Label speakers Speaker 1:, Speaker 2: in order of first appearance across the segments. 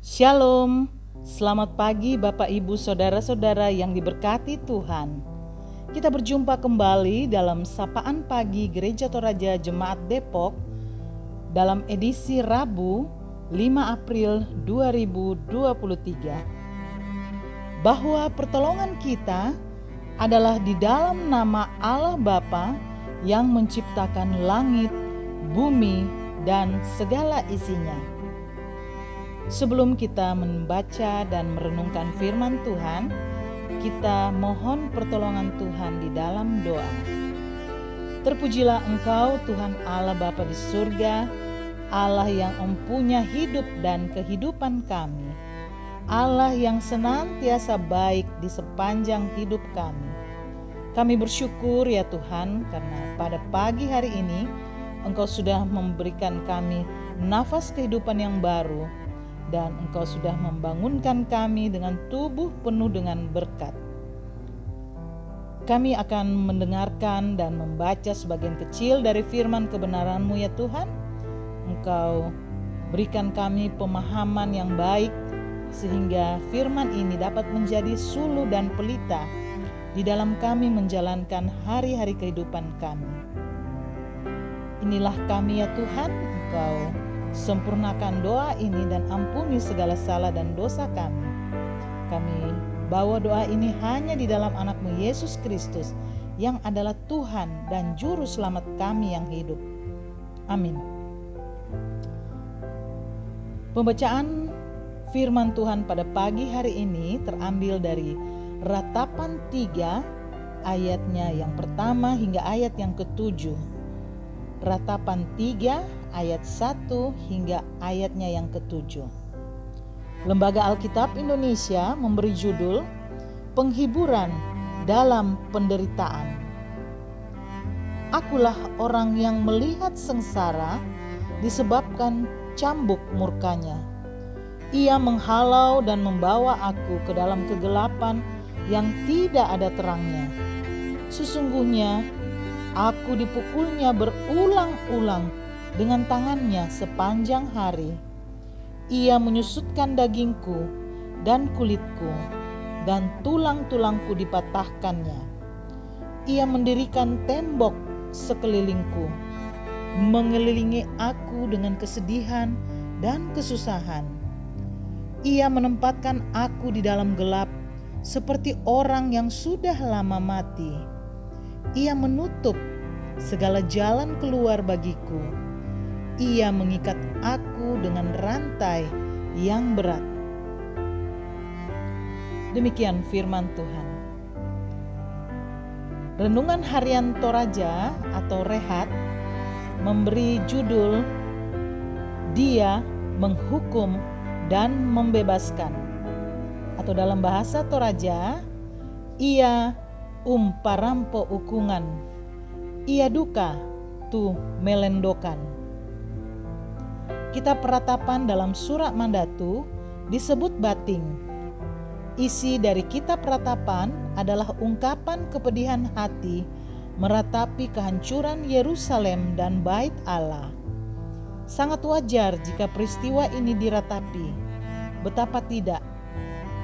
Speaker 1: Shalom, selamat pagi Bapak Ibu Saudara-saudara yang diberkati Tuhan. Kita berjumpa kembali dalam Sapaan Pagi Gereja Toraja Jemaat Depok dalam edisi Rabu 5 April 2023. Bahwa pertolongan kita adalah di dalam nama Allah Bapa yang menciptakan langit, bumi, dan segala isinya. Sebelum kita membaca dan merenungkan firman Tuhan, kita mohon pertolongan Tuhan di dalam doa. Terpujilah Engkau Tuhan Allah Bapa di surga, Allah yang mempunyai hidup dan kehidupan kami, Allah yang senantiasa baik di sepanjang hidup kami. Kami bersyukur ya Tuhan karena pada pagi hari ini Engkau sudah memberikan kami nafas kehidupan yang baru, dan Engkau sudah membangunkan kami dengan tubuh penuh dengan berkat. Kami akan mendengarkan dan membaca sebagian kecil dari firman kebenaran-Mu ya Tuhan. Engkau berikan kami pemahaman yang baik sehingga firman ini dapat menjadi suluh dan pelita di dalam kami menjalankan hari-hari kehidupan kami. Inilah kami ya Tuhan, Engkau sempurnakan doa ini dan ampuni segala salah dan dosa kami. Kami bawa doa ini hanya di dalam anak-Mu Yesus Kristus yang adalah Tuhan dan Juru Selamat kami yang hidup. Amin. Pembacaan firman Tuhan pada pagi hari ini terambil dari Ratapan 3 ayatnya yang pertama hingga ayat yang ke-7. Ratapan 3 ayat 1 hingga ayatnya yang ke-7. Lembaga Alkitab Indonesia memberi judul Penghiburan dalam Penderitaan. Akulah orang yang melihat sengsara disebabkan cambuk murkanya. Ia menghalau dan membawa aku ke dalam kegelapan yang tidak ada terangnya. Sesungguhnya aku dipukulnya berulang-ulang dengan tangannya sepanjang hari. Ia menyusutkan dagingku dan kulitku, dan tulang-tulangku dipatahkannya. Ia mendirikan tembok sekelilingku, mengelilingi aku dengan kesedihan dan kesusahan. Ia menempatkan aku di dalam gelap seperti orang yang sudah lama mati. Ia menutup segala jalan keluar bagiku. Ia mengikat aku dengan rantai yang berat. Demikian firman Tuhan. Renungan harian Toraja atau Rehat memberi judul Dia Menghukum dan Membebaskan. Atau dalam bahasa Toraja, Ia parampo ukungan, ia duka tu melendokan. Kitab Ratapan dalam Surat Mandatu disebut bating. Isi dari kitab Ratapan adalah ungkapan kepedihan hati meratapi kehancuran Yerusalem dan Bait Allah. Sangat wajar jika peristiwa ini diratapi. Betapa tidak,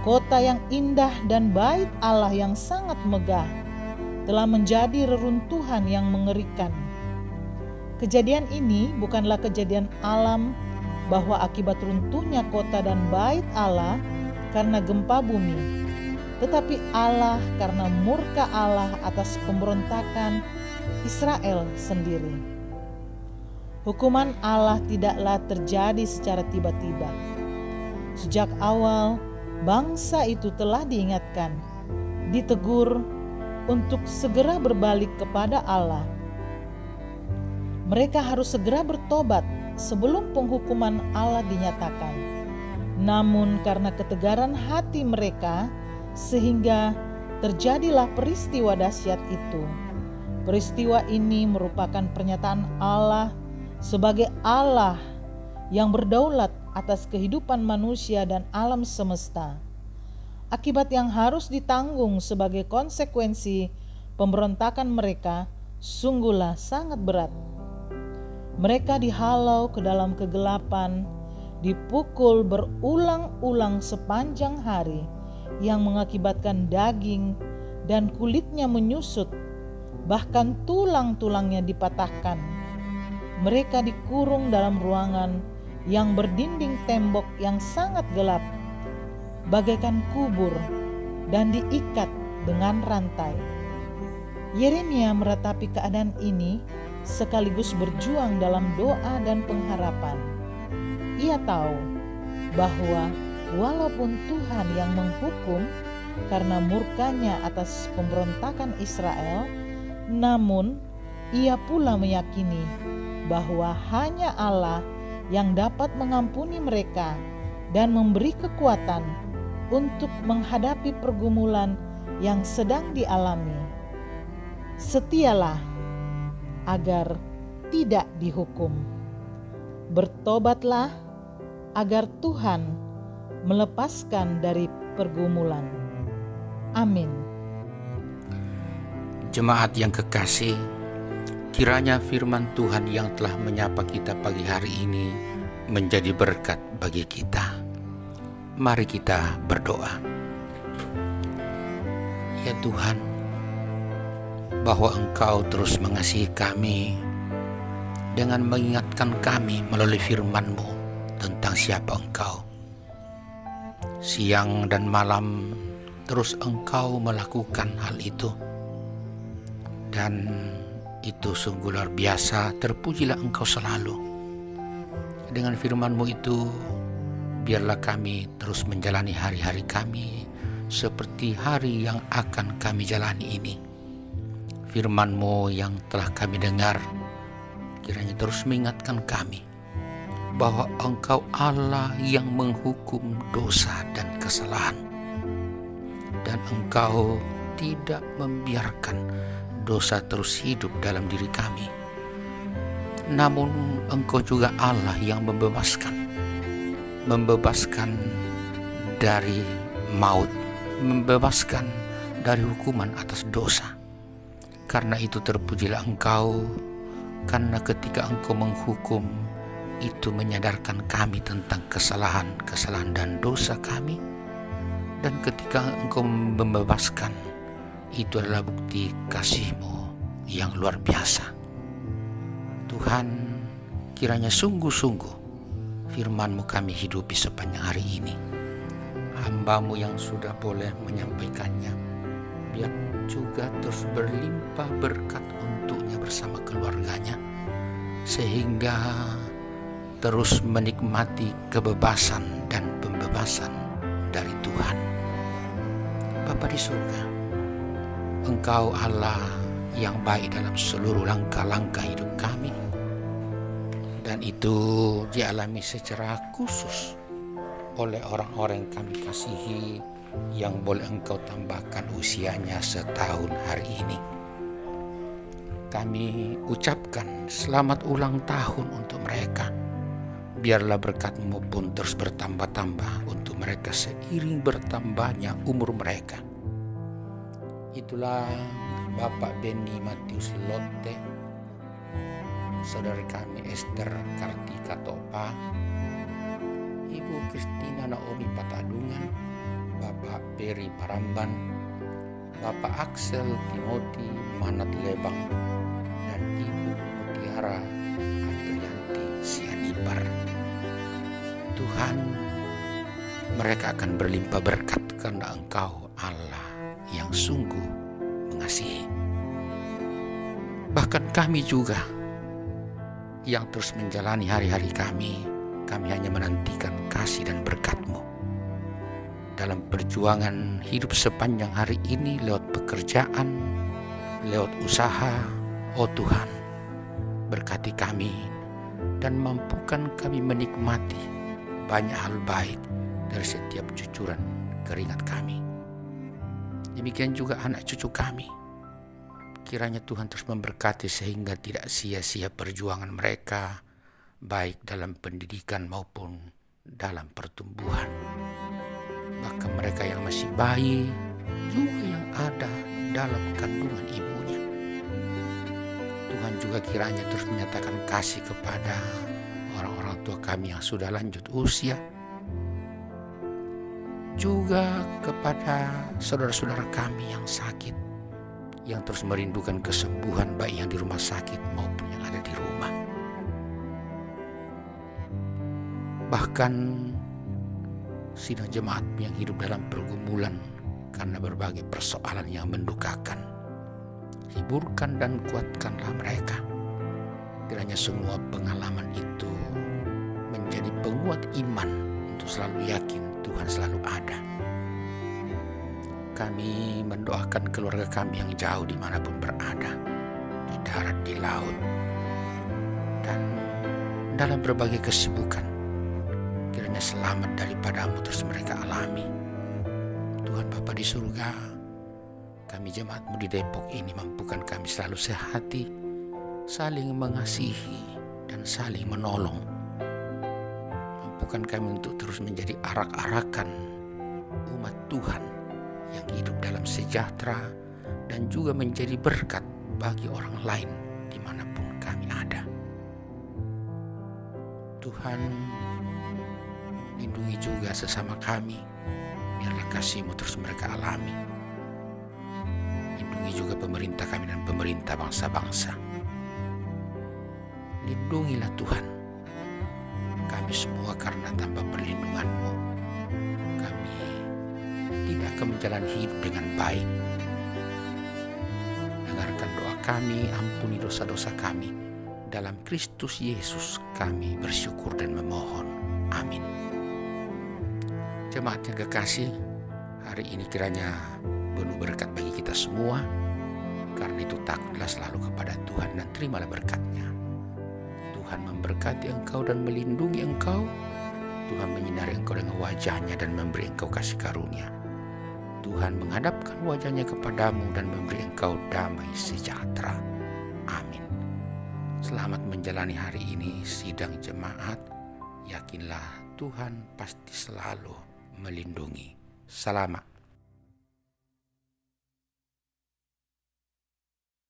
Speaker 1: kota yang indah dan Bait Allah yang sangat megah telah menjadi reruntuhan yang mengerikan. Kejadian ini bukanlah kejadian alam bahwa akibat runtuhnya kota dan Bait Allah karena gempa bumi, tetapi Allah karena murka Allah atas pemberontakan Israel sendiri. Hukuman Allah tidaklah terjadi secara tiba-tiba. Sejak awal, bangsa itu telah diingatkan, ditegur untuk segera berbalik kepada Allah. Mereka harus segera bertobat sebelum penghukuman Allah dinyatakan. Namun karena ketegaran hati mereka, sehingga terjadilah peristiwa dahsyat itu. Peristiwa ini merupakan pernyataan Allah sebagai Allah yang berdaulat atas kehidupan manusia dan alam semesta. Akibat yang harus ditanggung sebagai konsekuensi pemberontakan mereka sungguhlah sangat berat. Mereka dihalau ke dalam kegelapan dipukul berulang-ulang sepanjang hari, yang mengakibatkan daging dan kulitnya menyusut, bahkan tulang-tulangnya dipatahkan. Mereka dikurung dalam ruangan yang berdinding tembok yang sangat gelap, bagaikan kubur, dan diikat dengan rantai. Yeremia meratapi keadaan ini sekaligus berjuang dalam doa dan pengharapan. Ia tahu bahwa walaupun Tuhan yang menghukum karena murkanya atas pemberontakan Israel, namun ia pula meyakini bahwa hanya Allah yang dapat mengampuni mereka dan memberi kekuatan untuk menghadapi pergumulan yang sedang dialami. Setialah agar tidak dihukum. Bertobatlah agar Tuhan melepaskan dari pergumulan. Amin.
Speaker 2: Jemaat yang kekasih, kiranya firman Tuhan yang telah menyapa kita pagi hari ini menjadi berkat bagi kita. Mari kita berdoa. Ya Tuhan, bahwa Engkau terus mengasihi kami dengan mengingatkan kami melalui firman-Mu tentang siapa Engkau. Siang dan malam terus Engkau melakukan hal itu, dan itu sungguh luar biasa. Terpujilah Engkau selalu. Dengan firman-Mu itu, biarlah kami terus menjalani hari-hari kami seperti hari yang akan kami jalani ini. Firman-Mu yang telah kami dengar, kiranya terus mengingatkan kami bahwa Engkau Allah yang menghukum dosa dan kesalahan, dan Engkau tidak membiarkan dosa terus hidup dalam diri kami. Namun Engkau juga Allah yang membebaskan dari maut, membebaskan dari hukuman atas dosa. Karena itu terpujilah Engkau, karena ketika Engkau menghukum, itu menyadarkan kami tentang kesalahan dan dosa kami. Dan ketika Engkau membebaskan, itu adalah bukti kasih-Mu yang luar biasa. Tuhan, kiranya sungguh-sungguh firman-Mu kami hidupi sepanjang hari ini. Hamba-Mu yang sudah boleh menyampaikannya, biar juga terus berlimpah berkat untuknya bersama keluarganya, sehingga terus menikmati kebebasan dan pembebasan dari Tuhan. Bapa di surga, Engkau Allah yang baik dalam seluruh langkah-langkah hidup kami, dan itu dialami secara khusus oleh orang-orang yang kami kasihi, yang boleh Engkau tambahkan usianya setahun hari ini. Kami ucapkan selamat ulang tahun untuk mereka. Biarlah berkat-Mu pun terus bertambah-tambah untuk mereka seiring bertambahnya umur mereka. Itulah Bapak Beni Matius Lotte, saudari kami Esther Kartika Topa, Ibu Kristina Naomi Patadungan, Bapak Peri Paramban, Bapak Axel Timothy Manat Lebang, dan Ibu Mutiara Adrianti Sianipar. Tuhan, mereka akan berlimpah berkat karena Engkau Allah yang sungguh mengasihi. Bahkan kami juga yang terus menjalani hari-hari kami hanya menantikan kasih dan berkat-Mu dalam perjuangan hidup sepanjang hari ini, lewat pekerjaan, lewat usaha. Oh Tuhan, berkati kami dan mampukan kami menikmati banyak hal baik dari setiap cucuran keringat kami. Demikian juga anak cucu kami. Kiranya Tuhan terus memberkati sehingga tidak sia-sia perjuangan mereka, baik dalam pendidikan maupun dalam pertumbuhan. Bahkan mereka yang masih bayi, juga yang ada dalam kandungan ibunya. Tuhan juga kiranya terus menyatakan kasih kepada orang-orang tua kami yang sudah lanjut usia, juga kepada saudara-saudara kami yang sakit, yang terus merindukan kesembuhan baik yang di rumah sakit maupun yang ada di rumah. Bahkan sidang jemaat yang hidup dalam pergumulan karena berbagai persoalan yang mendukakan, hiburkan dan kuatkanlah mereka. Kiranya semua pengalaman itu menjadi penguat iman untuk selalu yakin Tuhan selalu ada. Kami mendoakan keluarga kami yang jauh dimanapun berada, di darat, di laut, dan dalam berbagai kesibukan. Kiranya selamat daripadamu terus mereka alami. Tuhan Bapa di surga, kami jemaatmu di Depok ini mampukan kami selalu sehati, saling mengasihi dan saling menolong. Mampukan kami untuk terus menjadi arak-arakan umat Tuhan yang hidup dalam sejahtera dan juga menjadi berkat bagi orang lain dimanapun kami ada. Tuhan, lindungi juga sesama kami, biarlah kasih-Mu terus mereka alami. Lindungi juga pemerintah kami dan pemerintah bangsa-bangsa. Lindungilah Tuhan kami semua, karena tanpa perlindungan-Mu kami tidak akan menjalani hidup dengan baik. Dengarkan doa kami, ampuni dosa-dosa kami. Dalam Kristus Yesus kami bersyukur dan memohon. Amin. Jemaat yang kekasih, hari ini kiranya penuh berkat bagi kita semua. Karena itu takutlah selalu kepada Tuhan dan terimalah berkat-Nya. Tuhan memberkati engkau dan melindungi engkau. Tuhan menyinari engkau dengan wajah-Nya dan memberi engkau kasih karunia. Tuhan menghadapkan wajah-Nya kepadamu dan memberi engkau damai sejahtera. Amin. Selamat menjalani hari ini sidang jemaat. Yakinlah Tuhan pasti selalu melindungi. Selamat